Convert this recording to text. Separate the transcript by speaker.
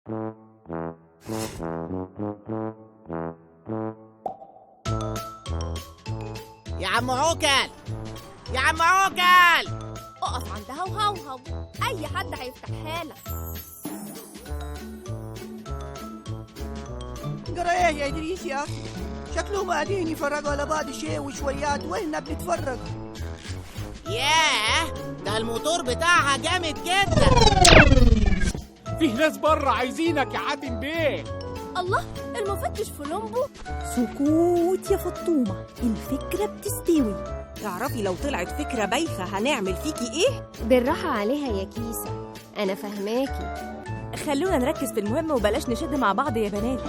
Speaker 1: يا عم عوكل، يا عم عوكل،
Speaker 2: اقف عندها وهوهو، اي حد هيفتحها لك.
Speaker 3: جرى ايه يا ادريس يا اخي؟ شكلهم قاعدين يفرجوا على بعض شيء وشويات واحنا بنتفرج.
Speaker 1: ياه، ده الموتور بتاعها جامد جدا.
Speaker 4: فيه ناس بره عايزينك يا حاتم بيه.
Speaker 2: الله، المفتش فولومبو.
Speaker 5: سكوت يا فطومة، الفكرة بتستوي. تعرفي لو طلعت فكرة بايخة هنعمل فيكي ايه؟
Speaker 6: بالراحة عليها يا كيسة، أنا فهماكي.
Speaker 5: خلونا نركز في المهم وبلاش نشد مع بعض يا بنات.